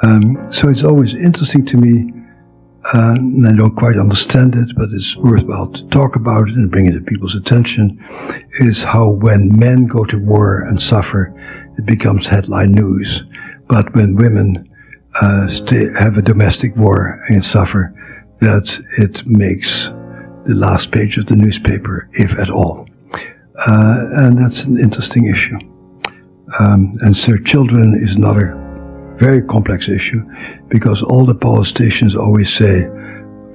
So it's always interesting to me, and I don't quite understand it, but it's worthwhile to talk about it and bring it to people's attention, is how when men go to war and suffer, it becomes headline news. But when women have a domestic war and suffer, that it makes the last page of the newspaper, if at all. And that's an interesting issue. And so children is another very complex issue, because all the politicians always say,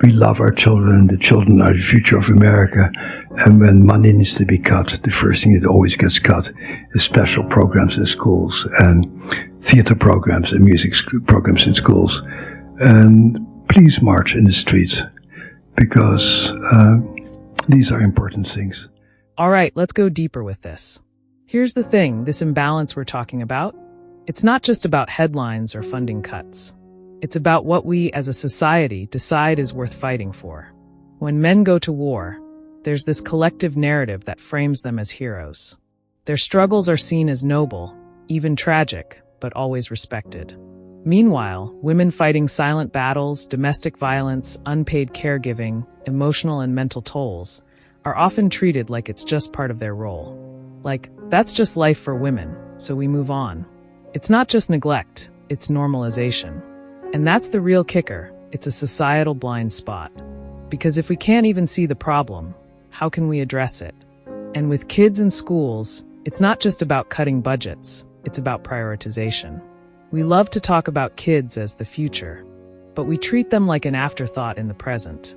we love our children, the children are the future of America, and when money needs to be cut, the first thing that always gets cut is special programs in schools, and theater programs and music programs in schools. And please march in the streets, because these are important things. All right, let's go deeper with this. Here's the thing, this imbalance we're talking about, it's not just about headlines or funding cuts. It's about what we as a society decide is worth fighting for. When men go to war, there's this collective narrative that frames them as heroes. Their struggles are seen as noble, even tragic, but always respected. Meanwhile, women fighting silent battles, domestic violence, unpaid caregiving, emotional and mental tolls, are often treated like it's just part of their role. Like, that's just life for women, so we move on. It's not just neglect, it's normalization. And that's the real kicker, it's a societal blind spot. Because if we can't even see the problem, how can we address it? And with kids in schools, it's not just about cutting budgets, it's about prioritization. We love to talk about kids as the future, but we treat them like an afterthought in the present.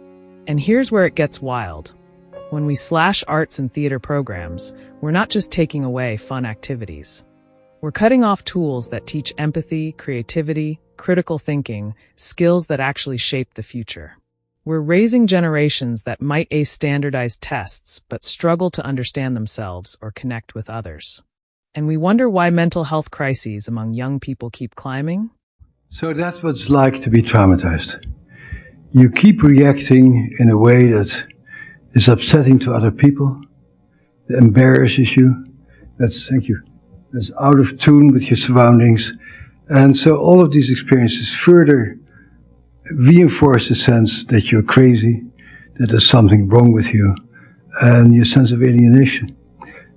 And here's where it gets wild. When we slash arts and theater programs, we're not just taking away fun activities. We're cutting off tools that teach empathy, creativity, critical thinking, skills that actually shape the future. We're raising generations that might ace standardized tests, but struggle to understand themselves or connect with others. And we wonder why mental health crises among young people keep climbing? So that's what it's like to be traumatized. You keep reacting in a way that is upsetting to other people, that embarrasses you, that's out of tune with your surroundings. And so all of these experiences further reinforce the sense that you're crazy, that there's something wrong with you, and your sense of alienation.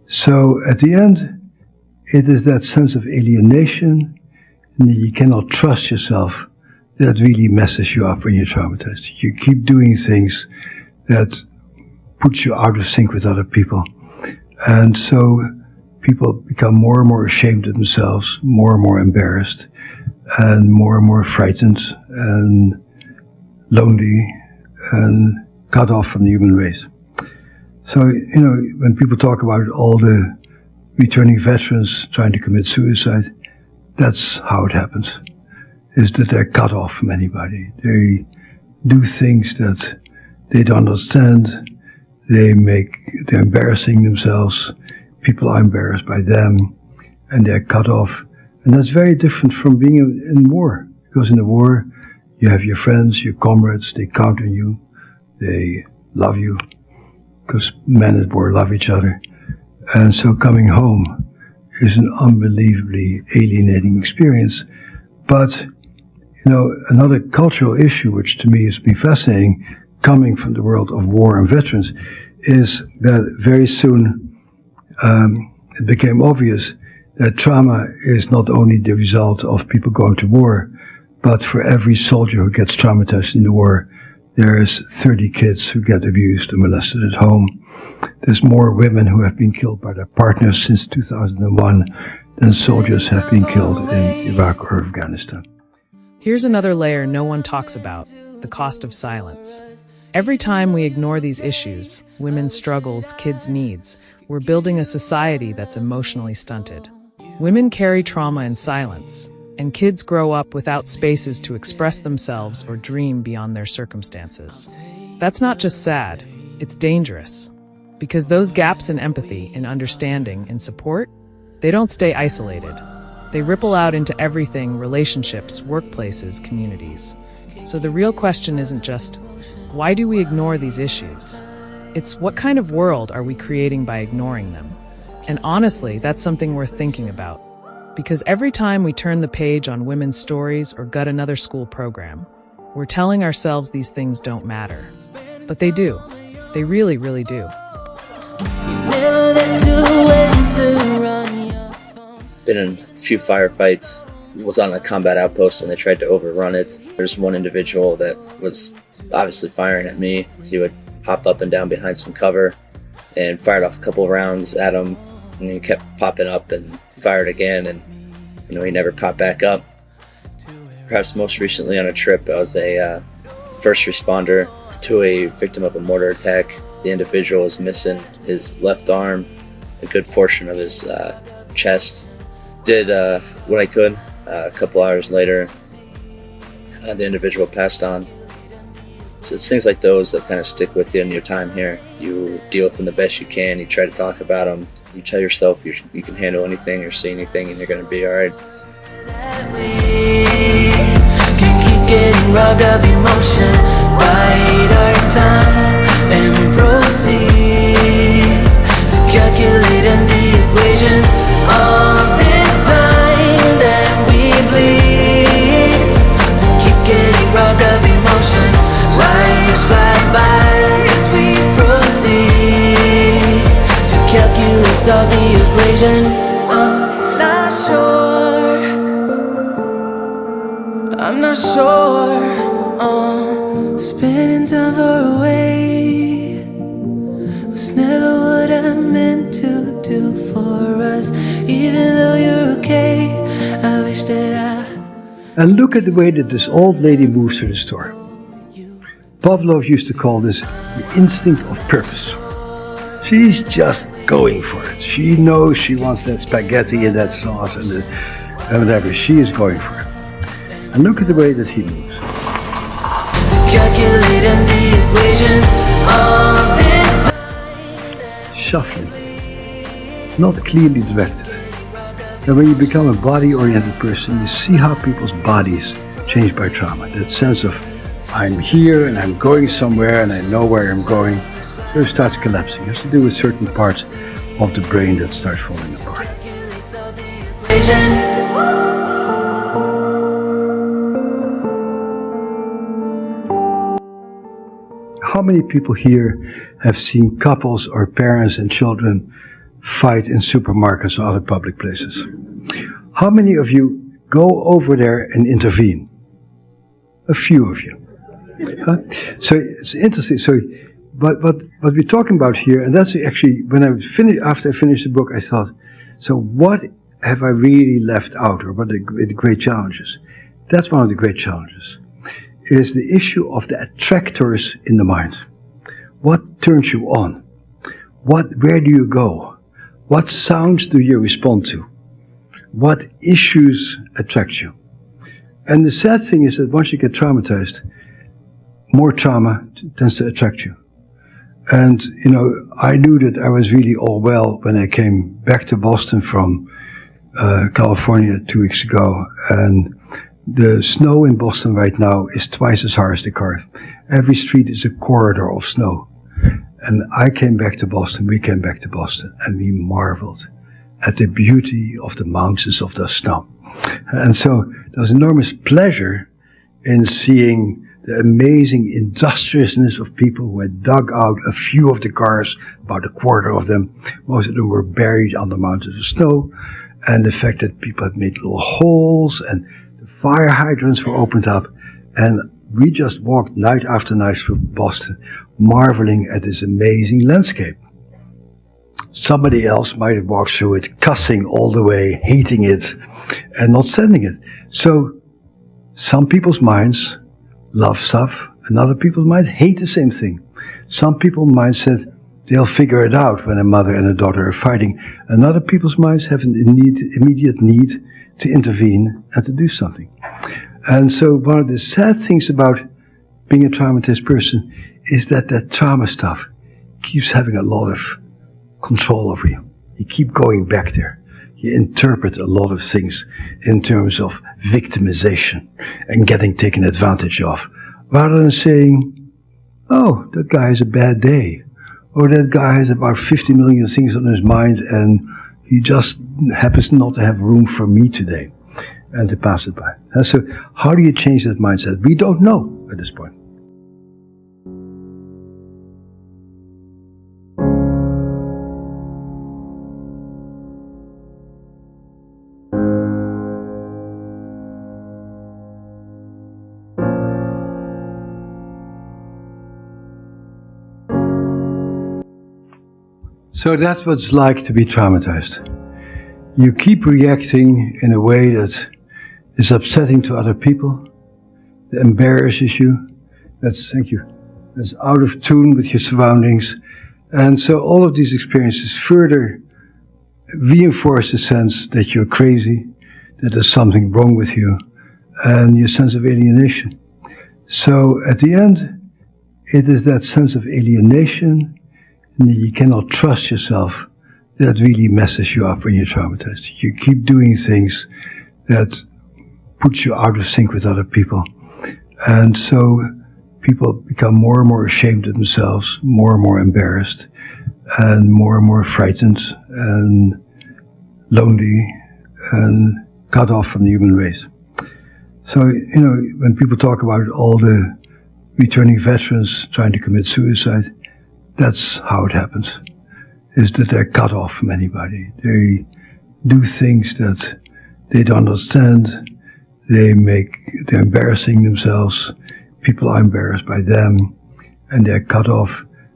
So at the end, it is that sense of alienation, and that you cannot trust yourself, that really messes you up when you're traumatized. You keep doing things that puts you out of sync with other people. And so people become more and more ashamed of themselves, more and more embarrassed, and more frightened and lonely and cut off from the human race. So, when people talk about all the returning veterans trying to commit suicide, that's how it happens, is that they're cut off from anybody. They do things that they don't understand, they're embarrassing themselves, people are embarrassed by them, and they're cut off. And that's very different from being in war, because in the war, you have your friends, your comrades, they count on you, they love you, because men at war love each other. And so coming home is an unbelievably alienating experience. But, another cultural issue, which to me has been fascinating, coming from the world of war and veterans, is that very soon it became obvious that trauma is not only the result of people going to war, but for every soldier who gets traumatized in the war, there's 30 kids who get abused and molested at home. There's more women who have been killed by their partners since 2001 than soldiers have been killed in Iraq or Afghanistan. Here's another layer no one talks about, the cost of silence. Every time we ignore these issues, women's struggles, kids' needs, we're building a society that's emotionally stunted. Women carry trauma in silence, and kids grow up without spaces to express themselves or dream beyond their circumstances. That's not just sad, it's dangerous. Because those gaps in empathy, in understanding, in support, they don't stay isolated. They ripple out into everything: relationships, workplaces, communities. So the real question isn't just, why do we ignore these issues? It's what kind of world are we creating by ignoring them? And honestly, that's something worth thinking about. Because every time we turn the page on women's stories or gut another school program, we're telling ourselves these things don't matter. But they do. They really, really do. Been in a few firefights. Was on a combat outpost when they tried to overrun it. There's one individual that was obviously firing at me. He would hop up and down behind some cover and fired off a couple of rounds at him, and he kept popping up and fired again, and he never popped back up. Perhaps most recently on a trip, I was a first responder to a victim of a mortar attack. The individual was missing his left arm, a good portion of his chest. Did what I could. A couple hours later, the individual passed on. So it's things like those that kind of stick with you in your time here. You deal with them the best you can. You try to talk about them. You tell yourself you can handle anything or see anything, and you're going to be all right. Can keep getting robbed of emotion. Bide our time and proceed to calculate in the equation all this time that we bleed. To keep getting robbed of emotion. Lives fly by as we proceed to calculate, solve the equation. I'm not sure. Spending time far away was never what I meant to do for us. Even though you're okay, I wish that I. And look at the way that this old lady moves through the store. Pavlov used to call this the instinct of purpose. She's just going for it. She knows she wants that spaghetti and that sauce and whatever. She is going for it. And look at the way that he moves. Calculating the equation all this time. Shuffling, not clearly directed. And when you become a body-oriented person, you see how people's bodies change by trauma. That sense of I'm here and I'm going somewhere and I know where I'm going. So it starts collapsing. It has to do with certain parts of the brain that start falling apart. How many people here have seen couples or parents and children fight in supermarkets or other public places? How many of you go over there and intervene? A few of you. Huh? So it's interesting. So, but what we're talking about here, and that's actually when after I finished the book, I thought, so what have I really left out, or what are the great challenges? That's one of the great challenges. Is the issue of the attractors in the mind. What turns you on? Where do you go? What sounds do you respond to? What issues attract you? And the sad thing is that once you get traumatized, more trauma tends to attract you. And, I knew that I was really all well when I came back to Boston from California 2 weeks ago, and the snow in Boston right now is twice as hard as the car. Every street is a corridor of snow. And we came back to Boston, and we marveled at the beauty of the mountains of the snow. And so there was enormous pleasure in seeing the amazing industriousness of people who had dug out a few of the cars, about a quarter of them. Most of them were buried under mountains of snow. And the fact that people had made little holes and fire hydrants were opened up, and we just walked night after night through Boston, marveling at this amazing landscape. Somebody else might have walked through it, cussing all the way, hating it, and not sending it. So, some people's minds love stuff, and other people's minds hate the same thing. Some people's minds said they'll figure it out when a mother and a daughter are fighting, and other people's minds have an immediate need to intervene and to do something. And so one of the sad things about being a traumatized person is that trauma stuff keeps having a lot of control over you. You keep going back there. You interpret a lot of things in terms of victimization and getting taken advantage of, rather than saying, oh, that guy has a bad day, or that guy has about 50 million things on his mind and he just happens not to have room for me today, and to pass it by. So how do you change that mindset? We don't know at this point. So that's what it's like to be traumatized. You keep reacting in a way that is upsetting to other people, that embarrasses you, that's out of tune with your surroundings. And so all of these experiences further reinforce the sense that you're crazy, that there's something wrong with you, and your sense of alienation. So at the end, it is that sense of alienation, and you cannot trust yourself, that really messes you up when you're traumatized. You keep doing things that puts you out of sync with other people. And so people become more and more ashamed of themselves, more and more embarrassed, and more frightened, and lonely, and cut off from the human race. So, when people talk about all the returning veterans trying to commit suicide, that's how it happens, is that they're cut off from anybody. They do things that they don't understand. They're embarrassing themselves. People are embarrassed by them, and they're cut off.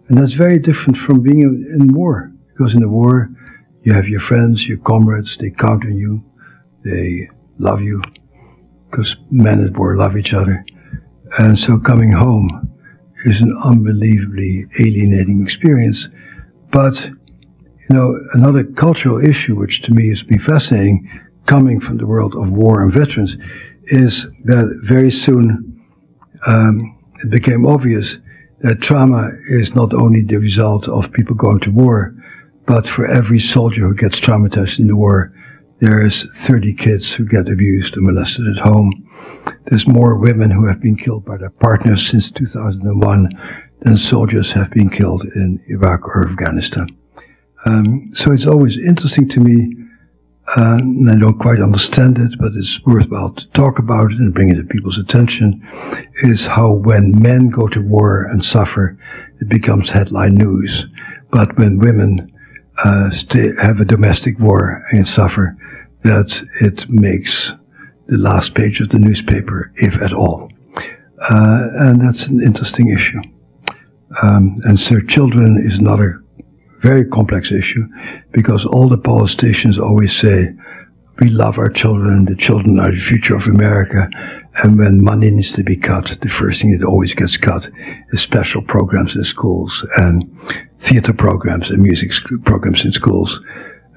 And that's very different from being in war, because in the war, you have your friends, your comrades, they count on you, they love you, because men at war love each other. And so coming home is an unbelievably alienating experience. But, another cultural issue, which to me has been fascinating, coming from the world of war and veterans, is that very soon it became obvious that trauma is not only the result of people going to war, but for every soldier who gets traumatized in the war, there's 30 kids who get abused and molested at home. There's more women who have been killed by their partners since 2001 than soldiers have been killed in Iraq or Afghanistan. So it's always interesting to me, and I don't quite understand it, but it's worthwhile to talk about it and bring it to people's attention, is how when men go to war and suffer, it becomes headline news. But when women have a domestic war and suffer, that it makes the last page of the newspaper, if at all. And that's an interesting issue. And so children is another very complex issue, because all the politicians always say, we love our children, the children are the future of America, and when money needs to be cut, the first thing that always gets cut is special programs in schools, and theater programs and music programs in schools.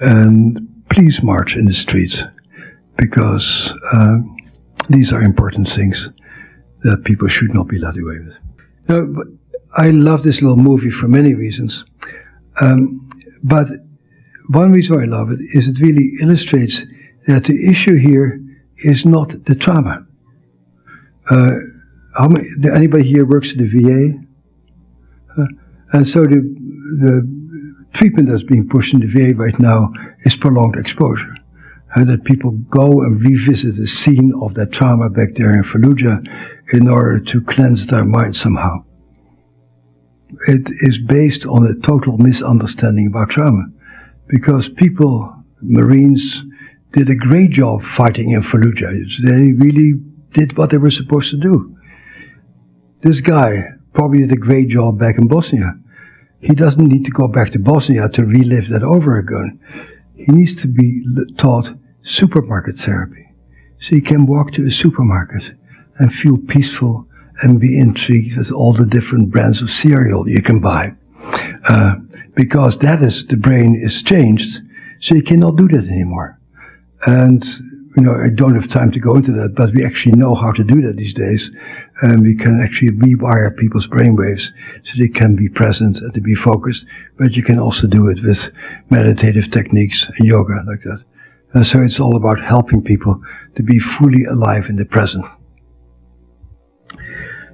And please march in the streets, because these are important things that people should not be led away with. Now, I love this little movie for many reasons, but one reason why I love it is it really illustrates that the issue here is not the trauma. Anybody here works at the VA? And so the treatment that's being pushed in the VA right now is prolonged exposure. And that people go and revisit the scene of that trauma back there in Fallujah in order to cleanse their mind somehow. It is based on a total misunderstanding about trauma. Because people, Marines, did a great job fighting in Fallujah. They really did what they were supposed to do. This guy probably did a great job back in Bosnia. He doesn't need to go back to Bosnia to relive that over again. He needs to be taught supermarket therapy. So he can walk to a supermarket and feel peaceful and be intrigued with all the different brands of cereal you can buy. Because the brain is changed, so you cannot do that anymore. And, I don't have time to go into that, but we actually know how to do that these days. And we can actually rewire people's brainwaves so they can be present and to be focused. But you can also do it with meditative techniques and yoga like that. And so it's all about helping people to be fully alive in the present.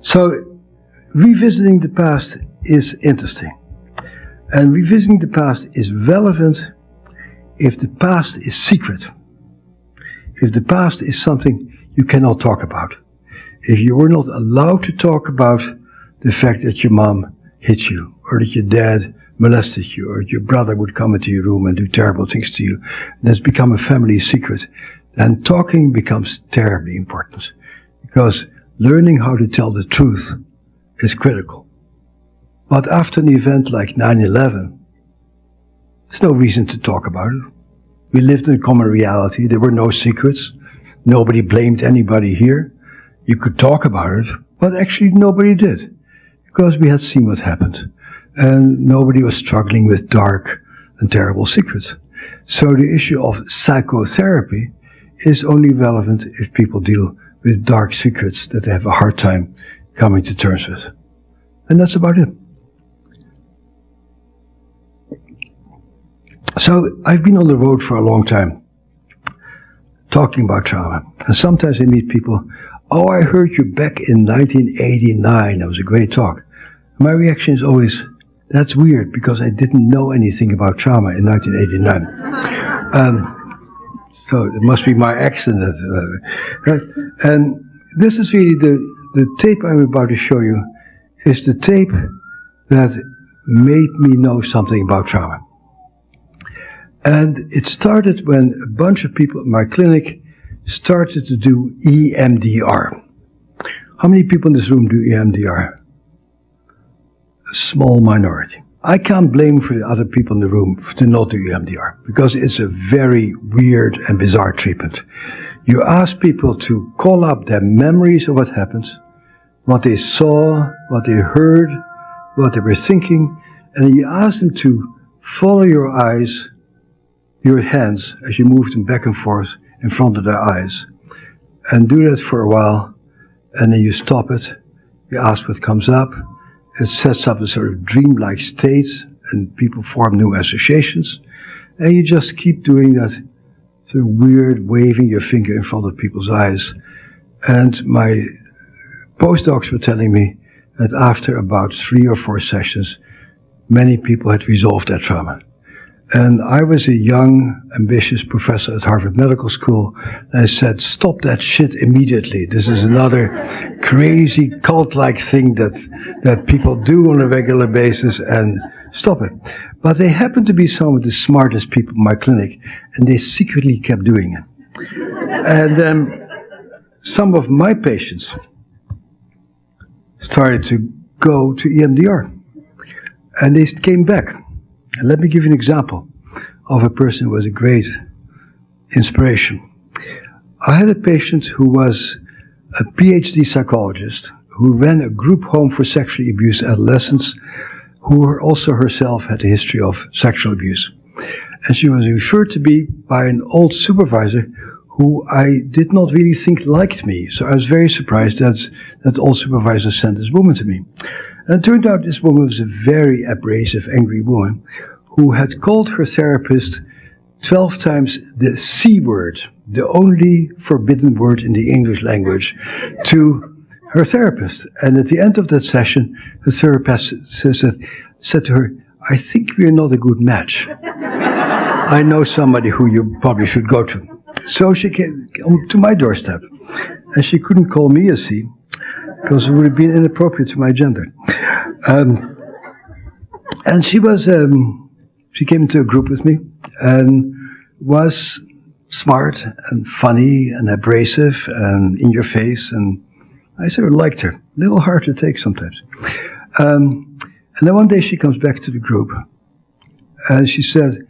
So revisiting the past is interesting. And revisiting the past is relevant if the past is secret, if the past is something you cannot talk about, if you were not allowed to talk about the fact that your mom hit you, or that your dad molested you, or your brother would come into your room and do terrible things to you, that's become a family secret, then talking becomes terribly important. Because learning how to tell the truth is critical. But after an event like 9/11, there's no reason to talk about it. We lived in a common reality. There were no secrets. Nobody blamed anybody here. You could talk about it, but actually nobody did, because we had seen what happened. And nobody was struggling with dark and terrible secrets. So the issue of psychotherapy is only relevant if people deal with dark secrets that they have a hard time coming to terms with. And that's about it. So I've been on the road for a long time, talking about trauma. And sometimes I meet people, oh, I heard you back in 1989, that was a great talk. My reaction is always, that's weird, because I didn't know anything about trauma in 1989. So it must be my accent. Right? And this is really the tape I'm about to show you, is the tape that made me know something about trauma. And it started when a bunch of people at my clinic started to do EMDR. How many people in this room do EMDR? A small minority. I can't blame for the other people in the room to not do EMDR, because it's a very weird and bizarre treatment. You ask people to call up their memories of what happened, what they saw, what they heard, what they were thinking, and then you ask them to follow your eyes, your hands, as you move them back and forth in front of their eyes, and do that for a while, and then you stop it, you ask what comes up. It sets up a sort of dreamlike state, and people form new associations, and you just keep doing that sort of weird waving your finger in front of people's eyes. And my postdocs were telling me that after about 3 or 4 sessions, many people had resolved their trauma. And I was a young, ambitious professor at Harvard Medical School, and I said, stop that shit immediately. This is another crazy cult-like thing that people do on a regular basis, and stop it. But they happened to be some of the smartest people in my clinic, and they secretly kept doing it. And some of my patients started to go to EMDR, and they came back. And let me give you an example of a person who was a great inspiration. I had a patient who was a PhD psychologist who ran a group home for sexually abused adolescents who also herself had a history of sexual abuse. And she was referred to me by an old supervisor who I did not really think liked me. So I was very surprised that old supervisor sent this woman to me. And it turned out this woman was a very abrasive, angry woman who had called her therapist 12 times the C word, the only forbidden word in the English language, to her therapist. And at the end of that session, the therapist said to her, I think we're not a good match. I know somebody who you probably should go to. So she came to my doorstep, and she couldn't call me a C, because it would have been inappropriate to my gender. And she was, she came into a group with me, and was smart and funny and abrasive and in your face, and I sort of liked her. A little hard to take sometimes. And then one day she comes back to the group, and she said,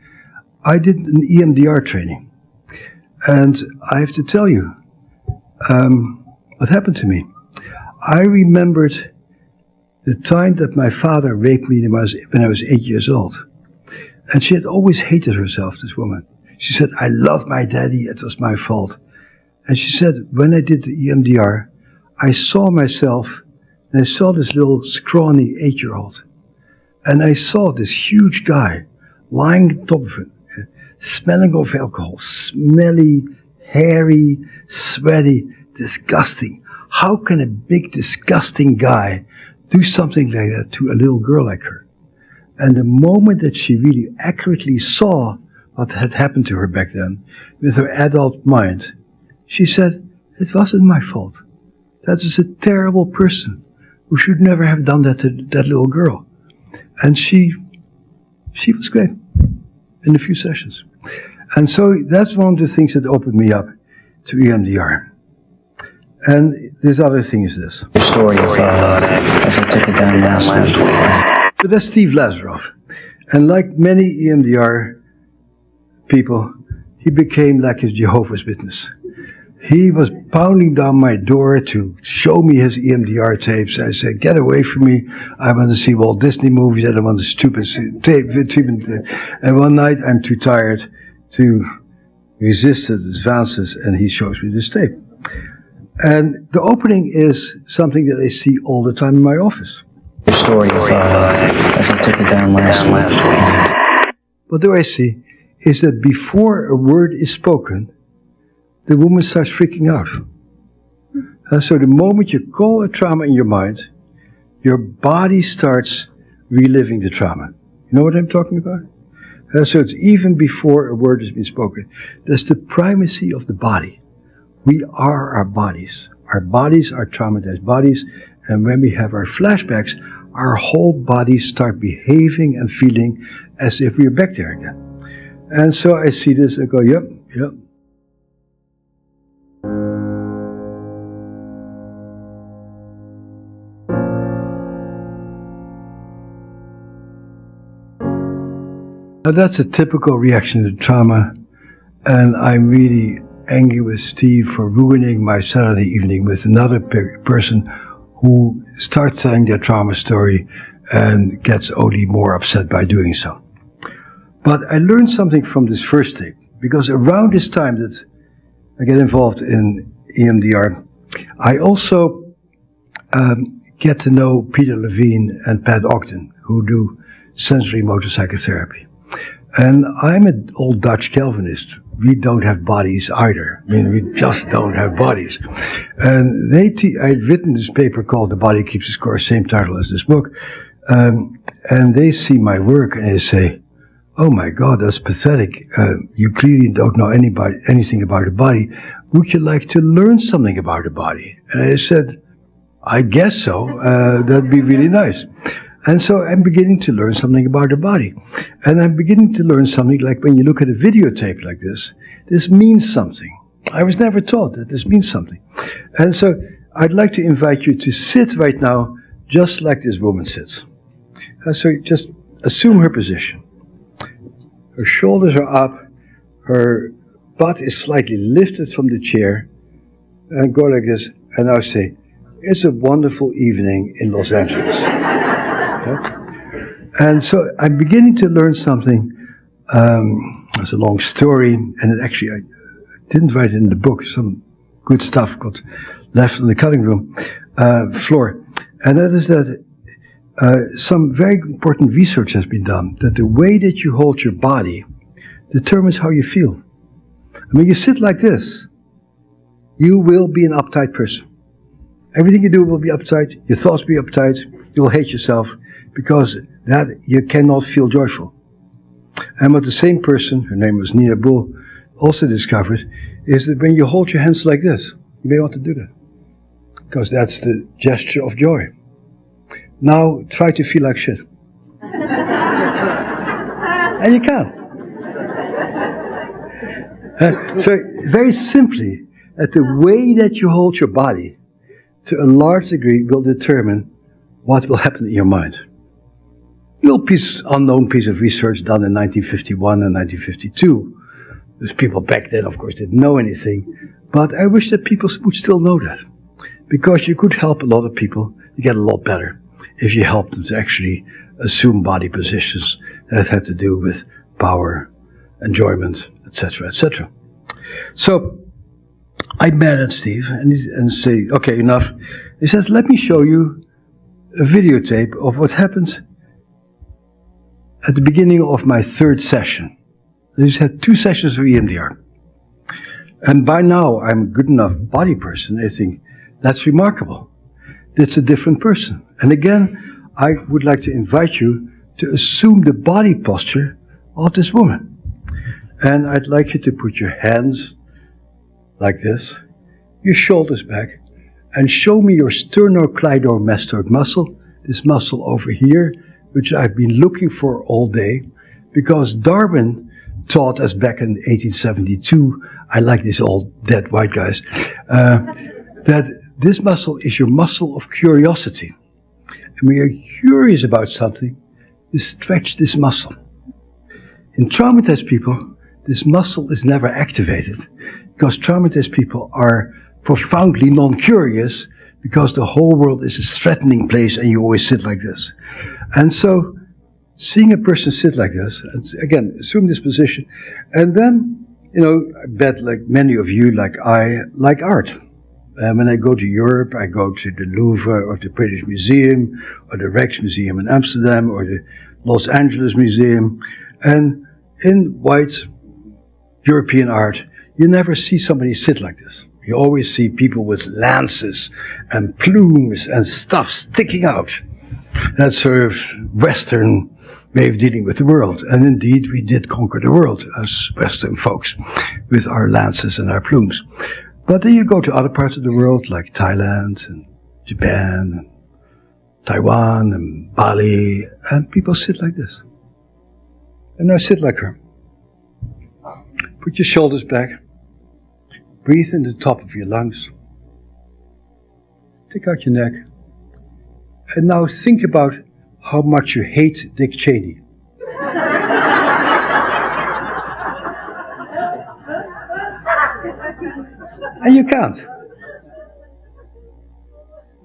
I did an EMDR training, and I have to tell you what happened to me. I remembered the time that my father raped me when I was 8 years old. And she had always hated herself, this woman. She said, I love my daddy, it was my fault. And she said, when I did the EMDR, I saw myself, and I saw this little scrawny 8-year-old. And I saw this huge guy lying on top of it, smelling of alcohol, smelly, hairy, sweaty, disgusting. How can a big, disgusting guy do something like that to a little girl like her? And the moment that she really accurately saw what had happened to her back then, with her adult mind, she said, it wasn't my fault. That is a terrible person who should never have done that to that little girl. And she was great in a few sessions. And so that's one of the things that opened me up to EMDR. And this other thing is this. The story is, as I took it down last week. So that's Steve Lazaroff. And like many EMDR people, he became like his Jehovah's Witness. He was pounding down my door to show me his EMDR tapes. I said, get away from me. I want to see Walt Disney movies. I don't want the stupid tape. And one night, I'm too tired to resist his advances, and he shows me this tape. And the opening is something that I see all the time in my office. The story is, as I took it down last week. What do I see is that before a word is spoken, the woman starts freaking out. And so the moment you call a trauma in your mind, your body starts reliving the trauma. You know what I'm talking about? So it's even before a word has been spoken. That's the primacy of the body. We are our bodies. Our bodies are traumatized bodies, and when we have our flashbacks, our whole bodies start behaving and feeling as if we're back there again. And so I see this and go, yep. Now that's a typical reaction to trauma, and I'm really angry with Steve for ruining my Saturday evening with another person who starts telling their trauma story and gets only more upset by doing so. But I learned something from this first tape, because around this time that I get involved in EMDR, I also get to know Peter Levine and Pat Ogden, who do sensory motor psychotherapy. And I'm an old Dutch Calvinist. We don't have bodies either. I mean, we just don't have bodies. And I'd written this paper called The Body Keeps the Score, same title as this book. And they see my work and they say, oh my God, that's pathetic. You clearly don't know anything about the body. Would you like to learn something about the body? And I said, I guess so. That'd be really nice. And so I'm beginning to learn something about the body. And I'm beginning to learn something like when you look at a videotape like this means something. I was never taught that this means something. And so I'd like to invite you to sit right now just like this woman sits. So just assume her position. Her shoulders are up, her butt is slightly lifted from the chair, and go like this, and now say, it's a wonderful evening in Los Angeles. Okay? And so I'm beginning to learn something. It's a long story, and I didn't write it in the book. Some good stuff got left on the cutting room floor. And that is that some very important research has been done, that the way that you hold your body determines how you feel. And when you sit like this, you will be an uptight person. Everything you do will be uptight, your thoughts will be uptight, you'll hate yourself, because that you cannot feel joyful. And what the same person, her name was Nina Bull, also discovered, is that when you hold your hands like this, you may want to do that, because that's the gesture of joy. Now try to feel like shit. And you can. So very simply, that the way that you hold your body, to a large degree, will determine what will happen in your mind. Little unknown piece of research done in 1951 and 1952. There's people back then, of course, didn't know anything, but I wish that people would still know that, because you could help a lot of people to get a lot better if you help them to actually assume body positions that had to do with power, enjoyment, etc., etc. So I'm mad at Steve and say, okay, enough. He says, let me show you a videotape of what happened at the beginning of my third session. I just had 2 sessions of EMDR. And by now, I'm a good enough body person. I think that's remarkable. It's a different person. And again, I would like to invite you to assume the body posture of this woman. And I'd like you to put your hands like this, your shoulders back, and show me your sternocleidomastoid muscle, this muscle over here, which I've been looking for all day, because Darwin taught us back in 1872, I like these old dead white guys, that this muscle is your muscle of curiosity. And when you're curious about something, you stretch this muscle. In traumatized people, this muscle is never activated because traumatized people are profoundly non-curious because the whole world is a threatening place and you always sit like this. And so, seeing a person sit like this, and again, assume this position, and then, I bet like many of you, like I, like art. When I go to Europe, I go to the Louvre or the British Museum or the Rijksmuseum in Amsterdam or the Los Angeles Museum. And in white European art, you never see somebody sit like this. You always see people with lances and plumes and stuff sticking out. That's sort of Western way of dealing with the world. And indeed, we did conquer the world as Western folks with our lances and our plumes. But then you go to other parts of the world like Thailand and Japan and Taiwan and Bali, and people sit like this. And now sit like her. Put your shoulders back. Breathe in the top of your lungs. Take out your neck. And now think about how much you hate Dick Cheney. And you can't.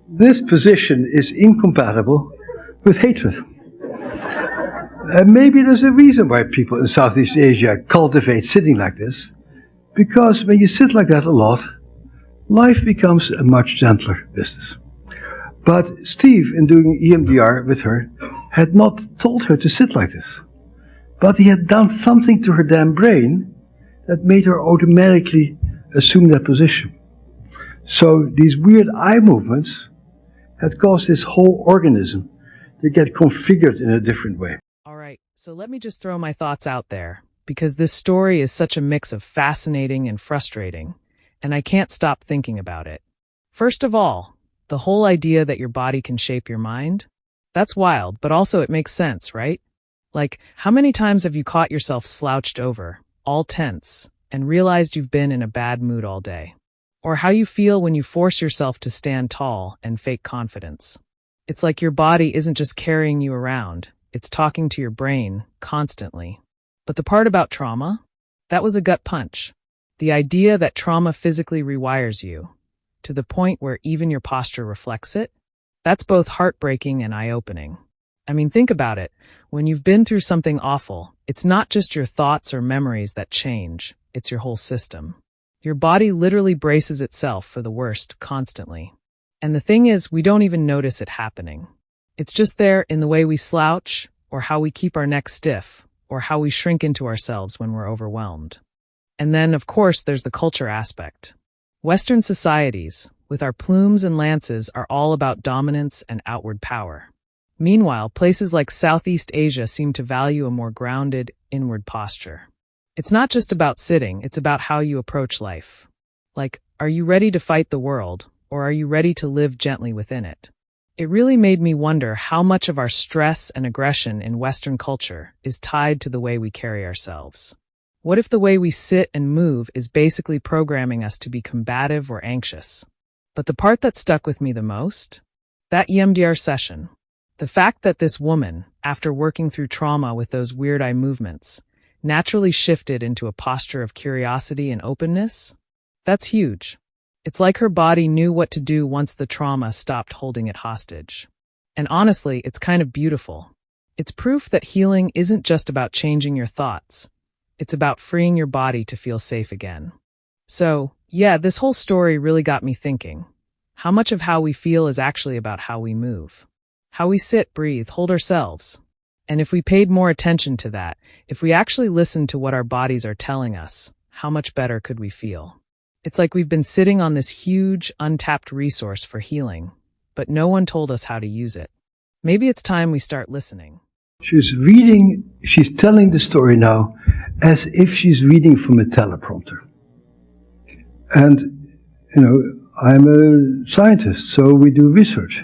This position is incompatible with hatred. And maybe there's a reason why people in Southeast Asia cultivate sitting like this. Because when you sit like that a lot, life becomes a much gentler business. But Steve, in doing EMDR with her, had not told her to sit like this. But he had done something to her damn brain that made her automatically assume that position. So these weird eye movements had caused this whole organism to get configured in a different way. All right, so let me just throw my thoughts out there, because this story is such a mix of fascinating and frustrating, and I can't stop thinking about it. First of all, the whole idea that your body can shape your mind, that's wild, but also it makes sense, right? Like, how many times have you caught yourself slouched over, all tense, and realized you've been in a bad mood all day? Or how you feel when you force yourself to stand tall and fake confidence. It's like your body isn't just carrying you around, it's talking to your brain constantly. But the part about trauma? That was a gut punch. The idea that trauma physically rewires you, to the point where even your posture reflects it? That's both heartbreaking and eye-opening. I mean, think about it. When you've been through something awful, it's not just your thoughts or memories that change, it's your whole system. Your body literally braces itself for the worst constantly. And the thing is, we don't even notice it happening. It's just there in the way we slouch, or how we keep our neck stiff, or how we shrink into ourselves when we're overwhelmed. And then, of course, there's the culture aspect. Western societies, with our plumes and lances, are all about dominance and outward power. Meanwhile, places like Southeast Asia seem to value a more grounded, inward posture. It's not just about sitting, it's about how you approach life. Like, are you ready to fight the world, or are you ready to live gently within it? It really made me wonder how much of our stress and aggression in Western culture is tied to the way we carry ourselves. What if the way we sit and move is basically programming us to be combative or anxious? But the part that stuck with me the most? That EMDR session. The fact that this woman, after working through trauma with those weird eye movements, naturally shifted into a posture of curiosity and openness? That's huge. It's like her body knew what to do once the trauma stopped holding it hostage. And honestly, it's kind of beautiful. It's proof that healing isn't just about changing your thoughts. It's about freeing your body to feel safe again. So, yeah, this whole story really got me thinking. How much of how we feel is actually about how we move? How we sit, breathe, hold ourselves? And if we paid more attention to that, if we actually listened to what our bodies are telling us, how much better could we feel? It's like we've been sitting on this huge, untapped resource for healing, but no one told us how to use it. Maybe it's time we start listening. She's telling the story now, as if she's reading from a teleprompter. And, I'm a scientist, so we do research.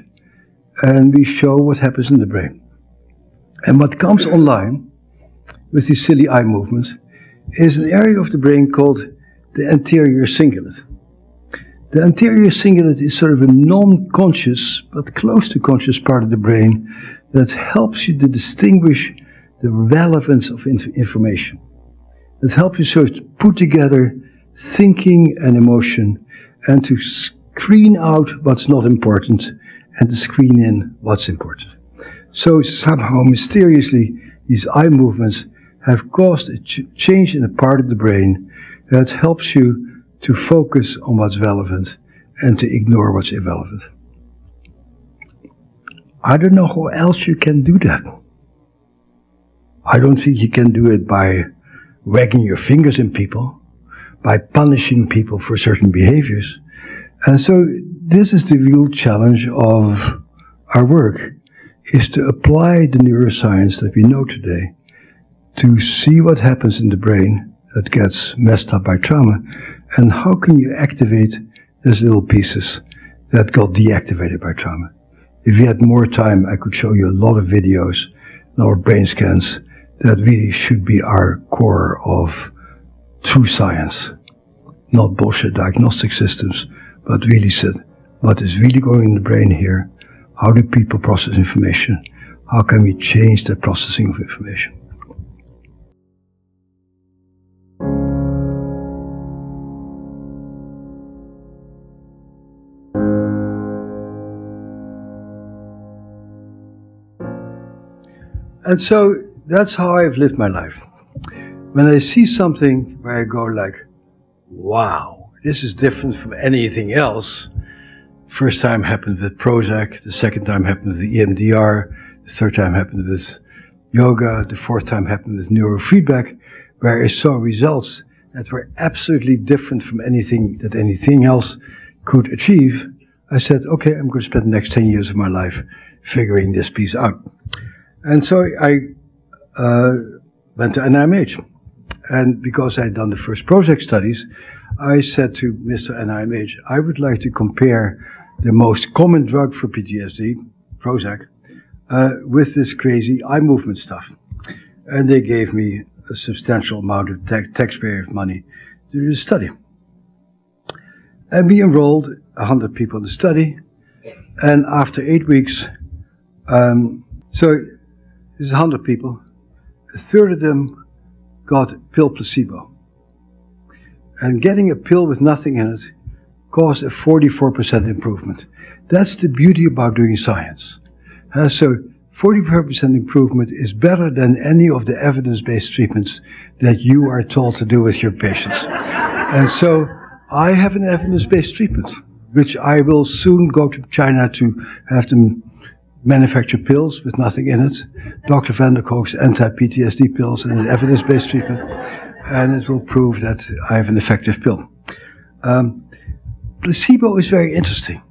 And we show what happens in the brain. And what comes online with these silly eye movements is an area of the brain called the anterior cingulate. The anterior cingulate is sort of a non-conscious, but close to conscious part of the brain that helps you to distinguish the relevance of information. That helps you sort of put together thinking and emotion and to screen out what's not important and to screen in what's important. So somehow, mysteriously, these eye movements have caused a change in a part of the brain that helps you to focus on what's relevant and to ignore what's irrelevant. I don't know how else you can do that. I don't think you can do it by wagging your fingers at people, by punishing people for certain behaviors. And so this is the real challenge of our work, is to apply the neuroscience that we know today to see what happens in the brain that gets messed up by trauma, and how can you activate those little pieces that got deactivated by trauma. If we had more time, I could show you a lot of videos, a lot of brain scans that really should be our core of true science, not bullshit diagnostic systems, but really said, what is really going in the brain here? How do people process information? How can we change the processing of information? And so that's how I've lived my life. When I see something where I go like, wow, this is different from anything else. First time happened with Prozac, the second time happened with the EMDR, the third time happened with yoga, the fourth time happened with neurofeedback, where I saw results that were absolutely different from anything else could achieve. I said, okay, I'm going to spend the next 10 years of my life figuring this piece out. And so I went to NIMH. And because I had done the first Prozac studies, I said to Mr. NIMH, I would like to compare the most common drug for PTSD, Prozac, with this crazy eye movement stuff. And they gave me a substantial amount of taxpayer money to do the study. And we enrolled 100 people in the study. And after 8 weeks, so there's 100 people, a third of them got pill placebo. And getting a pill with nothing in it caused a 44% improvement. That's the beauty about doing science. So 44% improvement is better than any of the evidence-based treatments that you are told to do with your patients. And so I have an evidence-based treatment, which I will soon go to China to have them manufacture pills with nothing in it. Dr. VanDerKolk's anti-PTSD pills and an evidence-based treatment. And it will prove that I have an effective pill. Placebo is very interesting.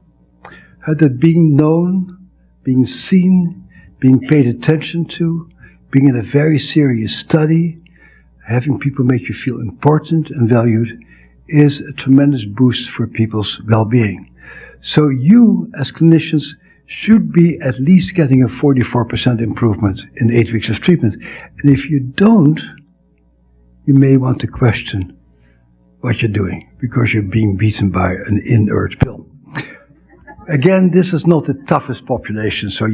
That being known, being seen, being paid attention to, being in a very serious study, having people make you feel important and valued is a tremendous boost for people's well-being. So you, as clinicians, should be at least getting a 44% improvement in 8 weeks of treatment. And if you don't, you may want to question what you're doing because you're being beaten by an inert pill. Again, this is not the toughest population, so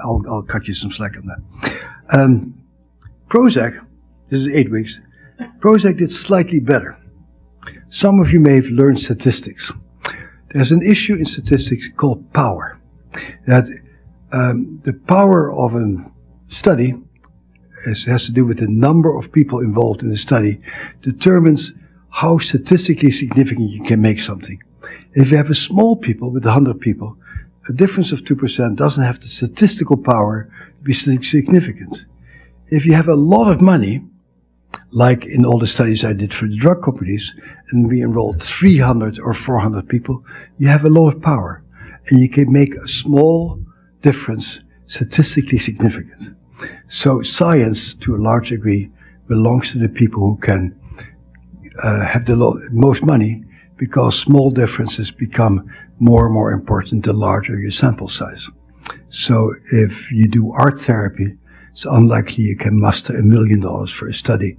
I'll cut you some slack on that. Prozac, this is 8 weeks, Prozac did slightly better. Some of you may have learned statistics. There's an issue in statistics called power. That the power of a study has to do with the number of people involved in the study, determines how statistically significant you can make something. If you have a small people with 100 people, a difference of 2% doesn't have the statistical power to be significant. If you have a lot of money, like in all the studies I did for the drug companies, and we enrolled 300 or 400 people, you have a lot of power. And you can make a small difference statistically significant. So science, to a large degree, belongs to the people who can have the most money, because small differences become more and more important the larger your sample size. So if you do art therapy, it's unlikely you can muster $1 million for a study,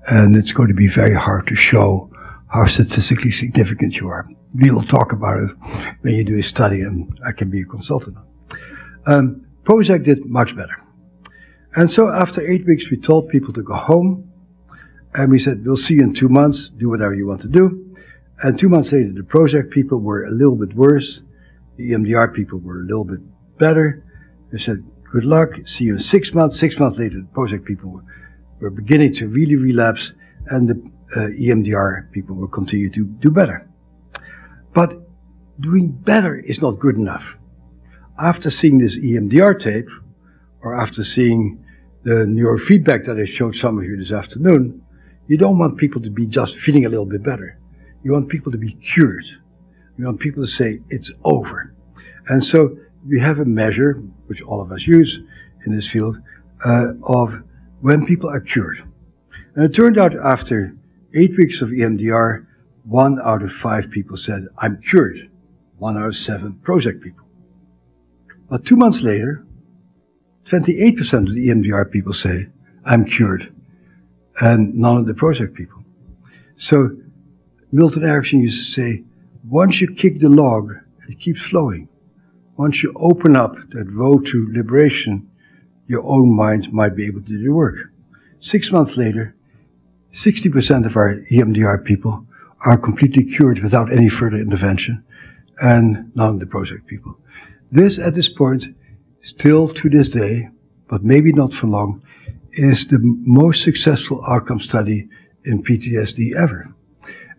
and it's going to be very hard to show how statistically significant you are. We'll talk about it when you do a study, and I can be a consultant. Prozac did much better. And so after 8 weeks, we told people to go home, and we said, we'll see you in 2 months, do whatever you want to do. And 2 months later, the Prozac people were a little bit worse. The EMDR people were a little bit better. They said, good luck, see you in 6 months. 6 months later, the Prozac people were beginning to really relapse, and the EMDR people will continue to do better. But doing better is not good enough. After seeing this EMDR tape, or after seeing the neurofeedback that I showed some of you this afternoon, you don't want people to be just feeling a little bit better. You want people to be cured. You want people to say, it's over. And so we have a measure, which all of us use in this field, of when people are cured. And it turned out after 8 weeks of EMDR, 1 out of 5 people said, I'm cured. 1 out of 7 Prozac people. But 2 months later, 28% of the EMDR people say, I'm cured. And none of the Prozac people. So Milton Erickson used to say, once you kick the log, it keeps flowing. Once you open up that road to liberation, your own mind might be able to do the work. 6 months later, 60% of our EMDR people are completely cured without any further intervention, and none of the Prozac people. This, at this point, still to this day, but maybe not for long, is the most successful outcome study in PTSD ever.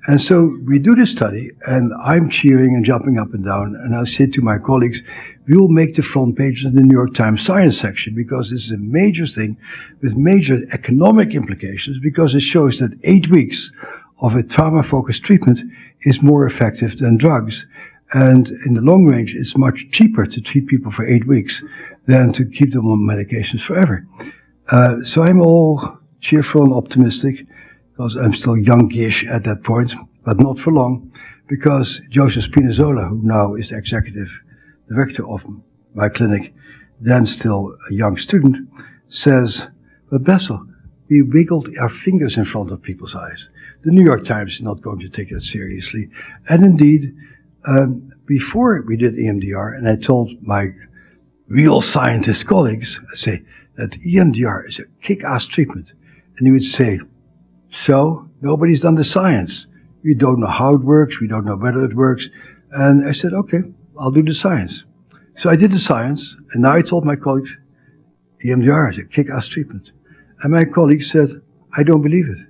And so we do this study, and I'm cheering and jumping up and down, and I say to my colleagues, we'll make the front page of the New York Times science section, because this is a major thing with major economic implications, because it shows that 8 weeks of a trauma-focused treatment is more effective than drugs. And in the long range, it's much cheaper to treat people for 8 weeks than to keep them on medications forever. So I'm all cheerful and optimistic, because I'm still youngish at that point, but not for long, because Joseph Spinazzola, who now is the executive director of my clinic, then still a young student, says, but Bessel, we wiggled our fingers in front of people's eyes. The New York Times is not going to take that seriously. And indeed, before we did EMDR, and I told my real scientist colleagues, I say that EMDR is a kick-ass treatment. And he would say, so, nobody's done the science. We don't know how it works, we don't know whether it works. And I said, okay, I'll do the science. So I did the science, and now I told my colleagues, EMDR is a kick-ass treatment. And my colleagues said, I don't believe it.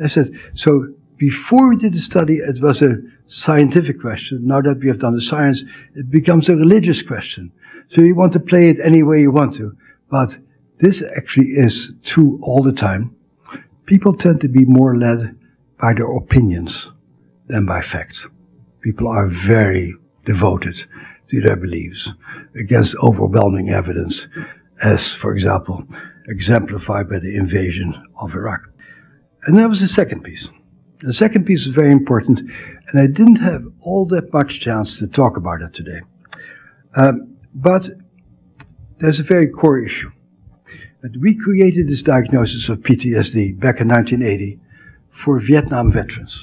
I said, so before we did the study, it was a scientific question. Now that we have done the science, it becomes a religious question. So you want to play it any way you want to. But this actually is true all the time. People tend to be more led by their opinions than by facts. People are very devoted to their beliefs against overwhelming evidence, as, for example, exemplified by the invasion of Iraq. And that was the second piece. The second piece is very important, and I didn't have all that much chance to talk about it today. But there's a very core issue. That we created this diagnosis of PTSD back in 1980 for Vietnam veterans.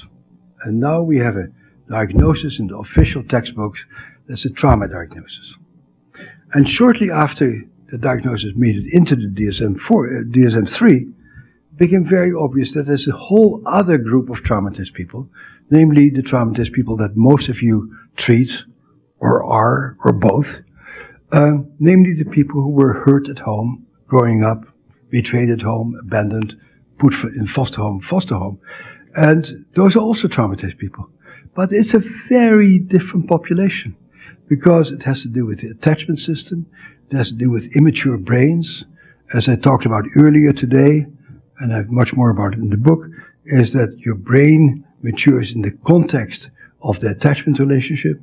And now we have a diagnosis in the official textbooks that's a trauma diagnosis. And shortly after the diagnosis made it into the DSM-3, it became very obvious that there's a whole other group of traumatized people, namely the traumatized people that most of you treat, or are, or both, namely the people who were hurt at home, growing up, betrayed at home, abandoned, put in foster home. And those are also traumatized people. But it's a very different population, because it has to do with the attachment system, it has to do with immature brains. As I talked about earlier today, and I have much more about it in the book, is that your brain matures in the context of the attachment relationship.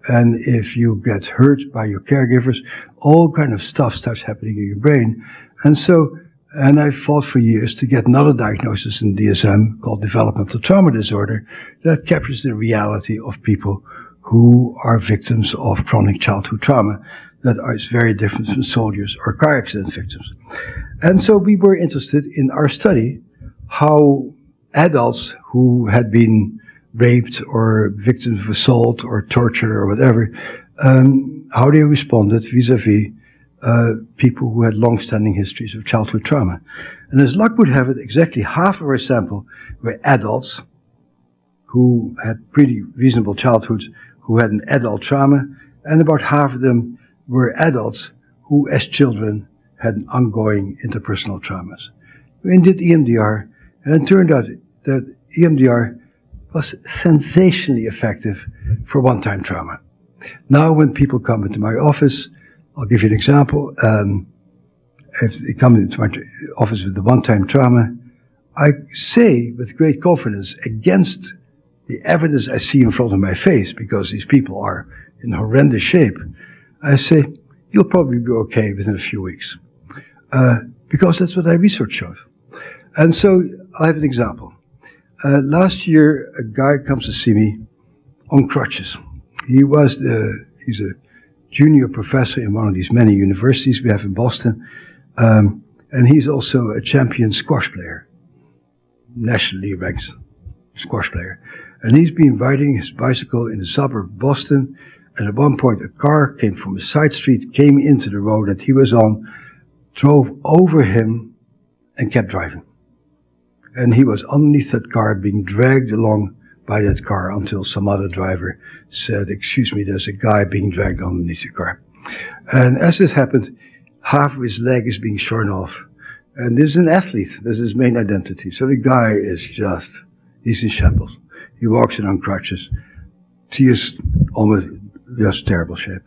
And if you get hurt by your caregivers, all kind of stuff starts happening in your brain. And so And I fought for years to get another diagnosis in DSM called developmental trauma disorder that captures the reality of people who are victims of chronic childhood trauma that is very different from soldiers or car accident victims. And so we were interested in our study how adults who had been raped or victims of assault or torture or whatever, how they responded vis-a-vis people who had long-standing histories of childhood trauma. And as luck would have it, exactly half of our sample were adults who had pretty reasonable childhoods who had an adult trauma, and about half of them were adults who, as children, had an ongoing interpersonal traumas. We did EMDR, and it turned out that EMDR was sensationally effective for one-time trauma. Now when people come into my office, I'll give you an example. If they come into my office with the one-time trauma, I say with great confidence, against the evidence I see in front of my face, because these people are in horrendous shape, I say, you'll probably be okay within a few weeks. Because that's what our research shows. And so I have an example. Last year, a guy comes to see me on crutches. He's a junior professor in one of these many universities we have in Boston, and he's also a champion squash player, nationally ranked squash player. And he's been riding his bicycle in the suburb of Boston, and at one point a car came from a side street, came into the road that he was on, drove over him, and kept driving. And he was underneath that car, being dragged along by that car until some other driver said, "Excuse me, there's a guy being dragged underneath the car." And as this happened, half of his leg is being shorn off. And this is an athlete. This is his main identity. So the guy is he's in shambles. He walks in on crutches. He is almost just terrible shape.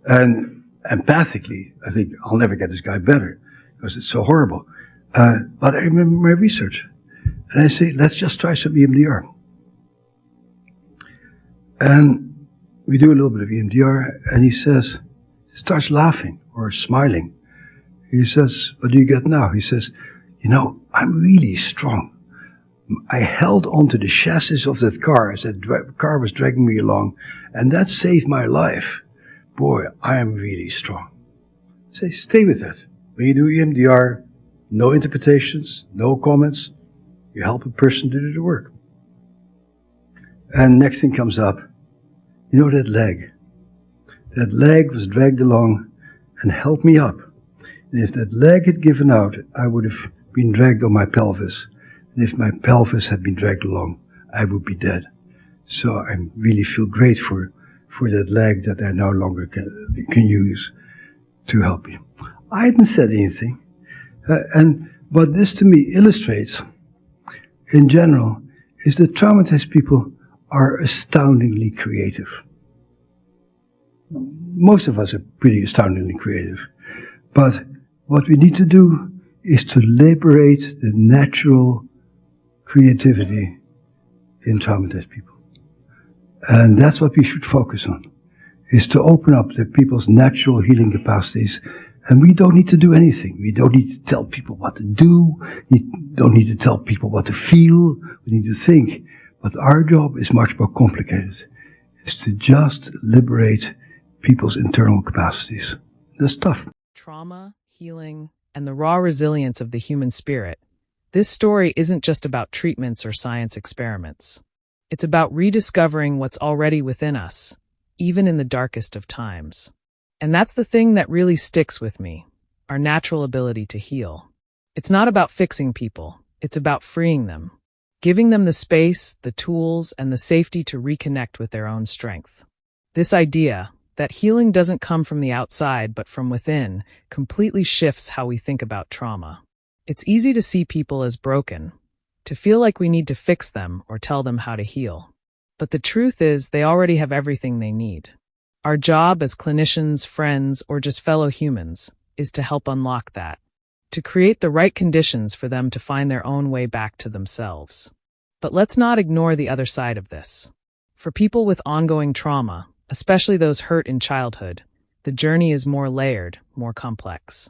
And empathically, I think I'll never get this guy better because it's so horrible. But I remember my research. And I say, let's just try some EMDR. And we do a little bit of EMDR, and he starts laughing or smiling. He says, "What do you get now?" He says, "I'm really strong. I held onto the chassis of that car as that car was dragging me along, and that saved my life. Boy, I am really strong." I say, stay with that. When you do EMDR, no interpretations, no comments. You help a person to do the work. And next thing comes up, that leg. That leg was dragged along and helped me up. And if that leg had given out, I would have been dragged on my pelvis. And if my pelvis had been dragged along, I would be dead. So I really feel great for that leg that I no longer can use to help me. I hadn't said anything. But this to me illustrates, in general, is that traumatized people are astoundingly creative. Most of us are pretty astoundingly creative. But what we need to do is to liberate the natural creativity in traumatized people. And that's what we should focus on, is to open up the people's natural healing capacities. And we don't need to do anything. We don't need to tell people what to do. We don't need to tell people what to feel. We need to think. But our job is much more complicated. It's to just liberate people's internal capacities. That's tough. Trauma, healing, and the raw resilience of the human spirit. This story isn't just about treatments or science experiments. It's about rediscovering what's already within us, even in the darkest of times. And that's the thing that really sticks with me, our natural ability to heal. It's not about fixing people, it's about freeing them, giving them the space, the tools, and the safety to reconnect with their own strength. This idea that healing doesn't come from the outside but from within completely shifts how we think about trauma. It's easy to see people as broken, to feel like we need to fix them or tell them how to heal. But the truth is, they already have everything they need. Our job as clinicians, friends, or just fellow humans is to help unlock that, to create the right conditions for them to find their own way back to themselves. But let's not ignore the other side of this. For people with ongoing trauma, especially those hurt in childhood, the journey is more layered, more complex.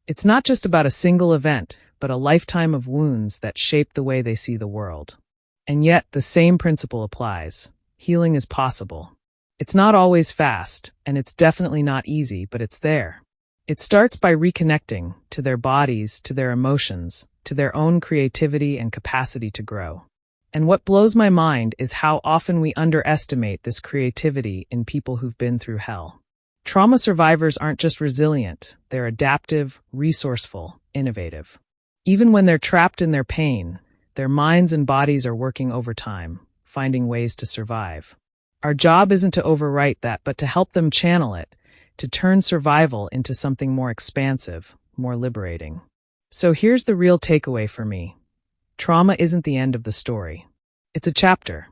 It's not just about a single event, but a lifetime of wounds that shape the way they see the world. And yet, the same principle applies. Healing is possible. It's not always fast, and it's definitely not easy, but it's there. It starts by reconnecting to their bodies, to their emotions, to their own creativity and capacity to grow. And what blows my mind is how often we underestimate this creativity in people who've been through hell. Trauma survivors aren't just resilient, they're adaptive, resourceful, innovative. Even when they're trapped in their pain, their minds and bodies are working overtime, finding ways to survive. Our job isn't to overwrite that, but to help them channel it, to turn survival into something more expansive, more liberating. So here's the real takeaway for me. Trauma isn't the end of the story. It's a chapter.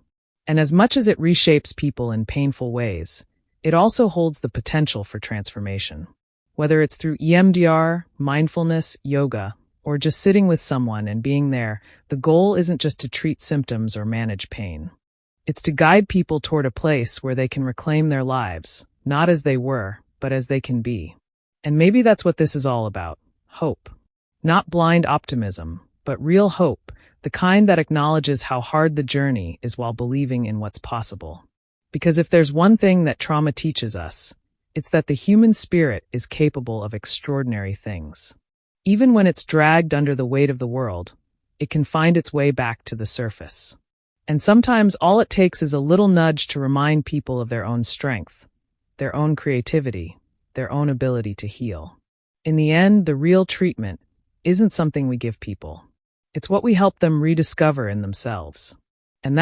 And as much as it reshapes people in painful ways, it also holds the potential for transformation. Whether it's through EMDR, mindfulness, yoga, or just sitting with someone and being there, the goal isn't just to treat symptoms or manage pain. It's to guide people toward a place where they can reclaim their lives, not as they were, but as they can be. And maybe that's what this is all about. Hope. Not blind optimism, but real hope, the kind that acknowledges how hard the journey is while believing in what's possible. Because if there's one thing that trauma teaches us, it's that the human spirit is capable of extraordinary things. Even when it's dragged under the weight of the world, it can find its way back to the surface. And sometimes all it takes is a little nudge to remind people of their own strength, their own creativity, their own ability to heal. In the end, the real treatment isn't something we give people. It's what we help them rediscover in themselves. And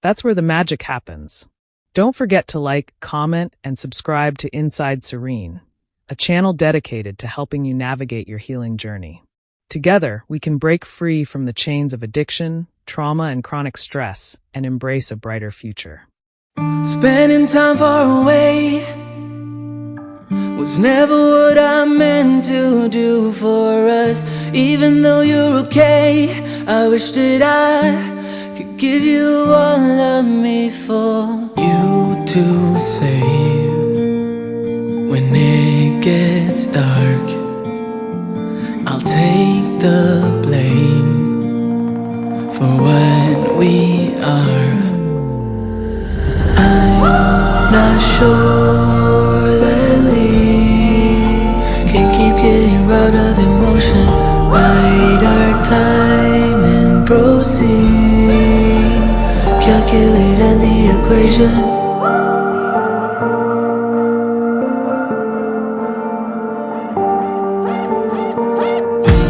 that's where the magic happens. Don't forget to like, comment, and subscribe to Inside Serene, a channel dedicated to helping you navigate your healing journey. Together, we can break free from the chains of addiction, trauma, and chronic stress, and embrace a brighter future. Spending time far away was never what I meant to do for us. Even though you're okay, I wish that I could give you all of me for you to save. When it gets dark, I'll take the blame for what we are. I'm not sure that we can keep getting robbed of emotion. Bide our time and proceed, calculating the equation.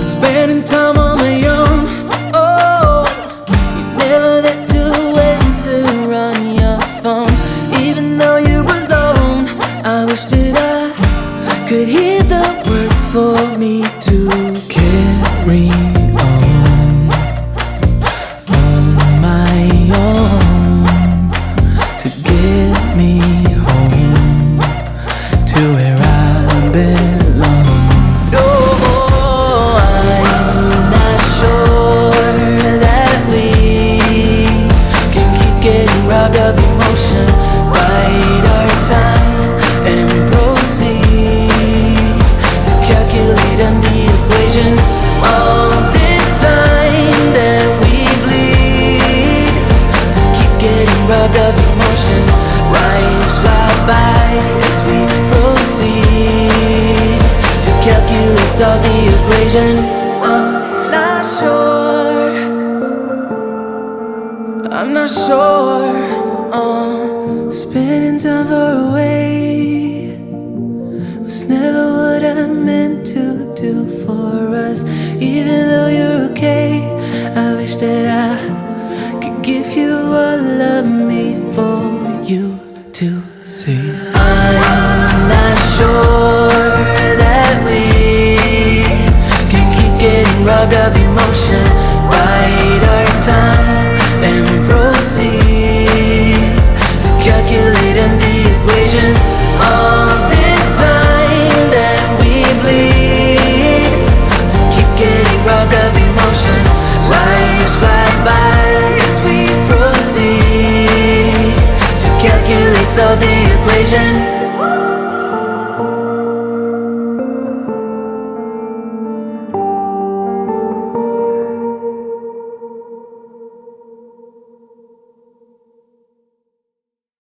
Spending time on my own, oh, you never there to answer on your phone. Even though you're alone, I wish that I could hear the words for me to carry on my own, to get me home to where I belong. Robbed of emotion, bide our time and proceed to calculate on the equation. All this time that we bleed to keep getting robbed of emotion. Lives fly by as we proceed to calculate, solve the equation. I'm not sure, spending time far away was never what I meant to do for us. Even though you're okay, I wish that I could give you all of me for you to see. I'm not sure that we can keep getting robbed of emotion. Bide our time and proceed to calculate on the equation. All this time that we bleed to keep getting robbed of emotion. Lives fly by as we proceed to calculate, solve the equation.